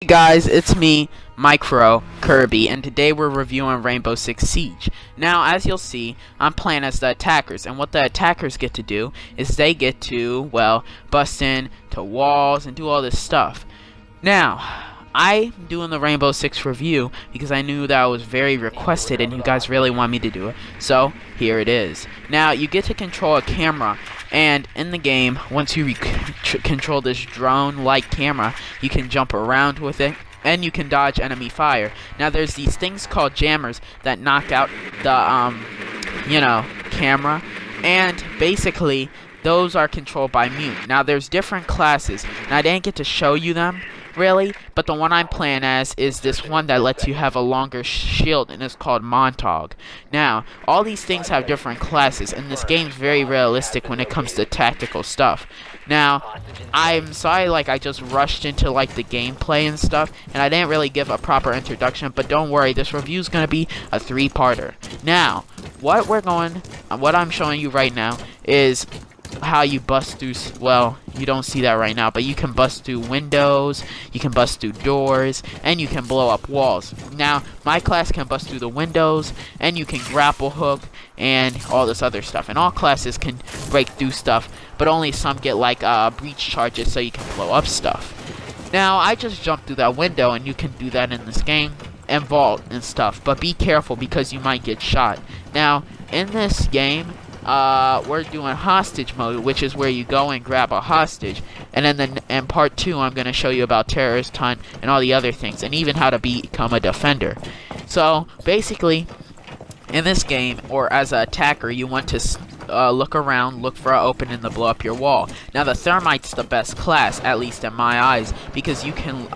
Guys, it's me, Micro Kirby, and today we're reviewing Rainbow Six Siege. Now, as you'll see, I'm playing as the attackers, and what the attackers get to do is they get to, well, bust in to walls and do all this stuff. Now, I'm doing the Rainbow Six review because I knew that was very requested and you guys really want me to do it, so here it is. Now, you get to control a camera, and in the game, once you control this drone-like camera, you can jump around with it, and you can dodge enemy fire. Now, there's these things called jammers that knock out the, camera, and basically, those are controlled by mute. Now, there's different classes, and I didn't get to show you them, really, but the one I'm playing as is this one that lets you have a longer shield, and it's called Montauk. Now, all these things have different classes, and this game's very realistic when it comes to tactical stuff. Now, I'm sorry, I just rushed into, the gameplay and stuff, and I didn't really give a proper introduction, but don't worry, this review's gonna be a three-parter. Now, what I'm showing you right now is how you bust through, well, you don't see that right now, but you can bust through windows, you can bust through doors, and you can blow up walls. Now, my class can bust through the windows, and you can grapple hook, and all this other stuff. And all classes can break through stuff, but only some get, breach charges, so you can blow up stuff. Now, I just jumped through that window, and you can do that in this game, and vault and stuff, but be careful because you might get shot. Now, in this game, we're doing hostage mode, which is where you go and grab a hostage. And then in part 2, I'm going to show you about terrorist hunt and all the other things, and even how to become a defender. So, basically, in this game, or as an attacker, you want to look around, look for an opening to blow up your wall. Now, the thermite's the best class, at least in my eyes, because you can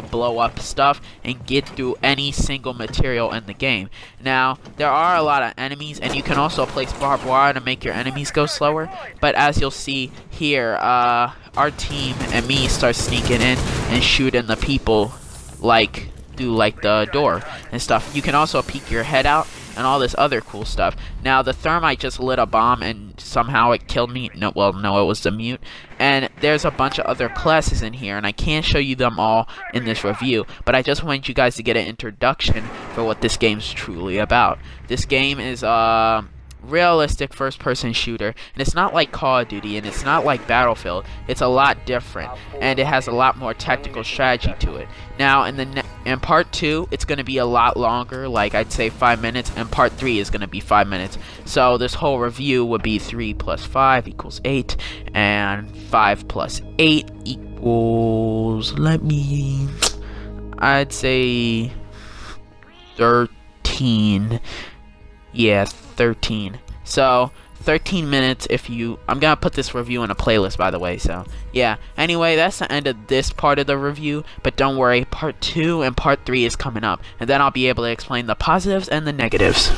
blow up stuff and get through any single material in the game. Now, there are a lot of enemies, and you can also place barbed wire to make your enemies go slower, but as you'll see here, our team and me start sneaking in and shooting the people through the door and stuff. You can also peek your head out and all this other cool stuff. Now, the thermite just lit a bomb and somehow it killed me. No, it was the mute. And there's a bunch of other classes in here, and I can't show you them all in this review, but I just want you guys to get an introduction for what this game's truly about. This game is realistic first-person shooter, and it's not like Call of Duty, and it's not like Battlefield. It's a lot different, and it has a lot more tactical strategy to it. Now, in part 2, it's going to be a lot longer, I'd say 5 minutes, and part 3 is going to be 5 minutes. So this whole review would be 3 plus 5 equals 8, and 5 plus 8 equals, I'd say 13. Yeah, 13. So 13 minutes I'm gonna put this review in a playlist, by the way, so yeah. Anyway, that's the end of this part of the review, but don't worry, part 2 and part 3 is coming up, and then I'll be able to explain the positives and the negatives.